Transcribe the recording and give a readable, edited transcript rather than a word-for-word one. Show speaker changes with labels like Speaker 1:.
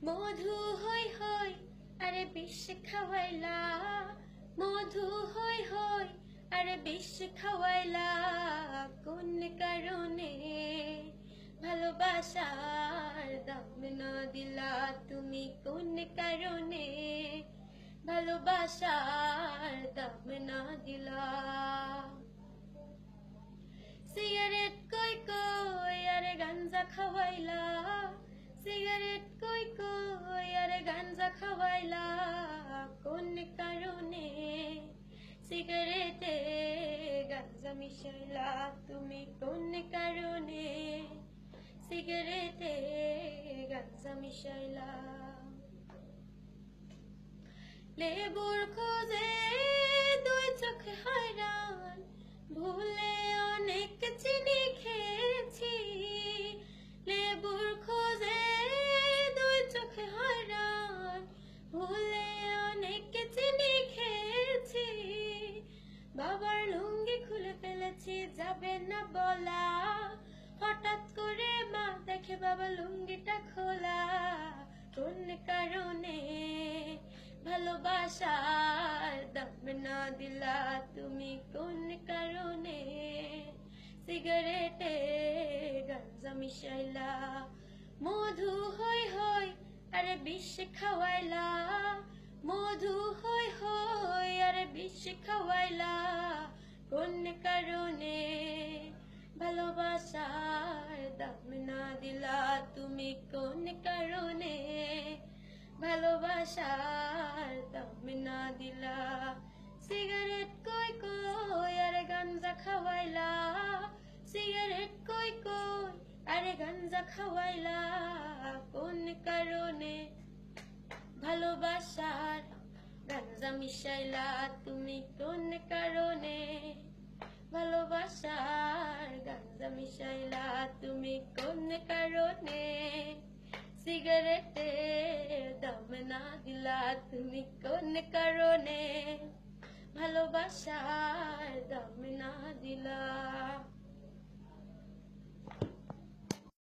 Speaker 1: মধু হই হই আরে বিষ খাওয়াইলা, মধু হই হই আরে বিষ খাওয়াইলা, কোন কারণে ভালোবাসার দাম না দিলা তুমি, কোন কারণে ভালোবাসার দাম না দিলা। সিগারেট কই কই আরে গাঞ্জা খাওয়াইলা, সিগারেট কই কই আরে গাঞ্জা খাওয়াইলা, কোন কারণে সিগারেটে গাঞ্জা মিশাইলা তুমি, কোন কারণে সিগারেটে গাঞ্জা মিশাইলা। লেবুর খোঁজে দুই চোখে হয়রান, ভুলে অনেক চিনি খেয়েছি। লেবুর খোঁজে দুই চোখে হয়রান, ভুলে অনেক চিনি খেয়েছি। বাবার লুঙ্গি খুলে ফেলেছি যাবে না বলা, হঠাৎ করে মা দেখে বাবা লুঙ্গিটা খোলা, কোন কারণে ভালোবাসার দাম না দিলা তুমি, কোন কারণে সিগারেটে গাঞ্জা মিশাইলা। মধু হই হই আরে বিষ খাওয়াইলা, মধু হই হই আরে বিষ খাওয়াইলা, কোন কারণে ভালোবাসার দাম না দিলা তুমি, কোন কারণে ভালোবাসার দাম না দিলা। সিগারেট কই কই আরে গাঞ্জা খাওয়াইলা, সিগারেট কই কই আরে গাঞ্জা খাওয়াইলা, কোন কারণে ভালোবাসার গাঞ্জা মিশাইলা তুমি, কোন কারণে ভালোবাসার গাঞ্জা মিশাইলা তুমি, কোন কারণে সিগারেটে দাম না দিলা তুমি, কোন কারণে ভালোবাসার দাম না দিলা।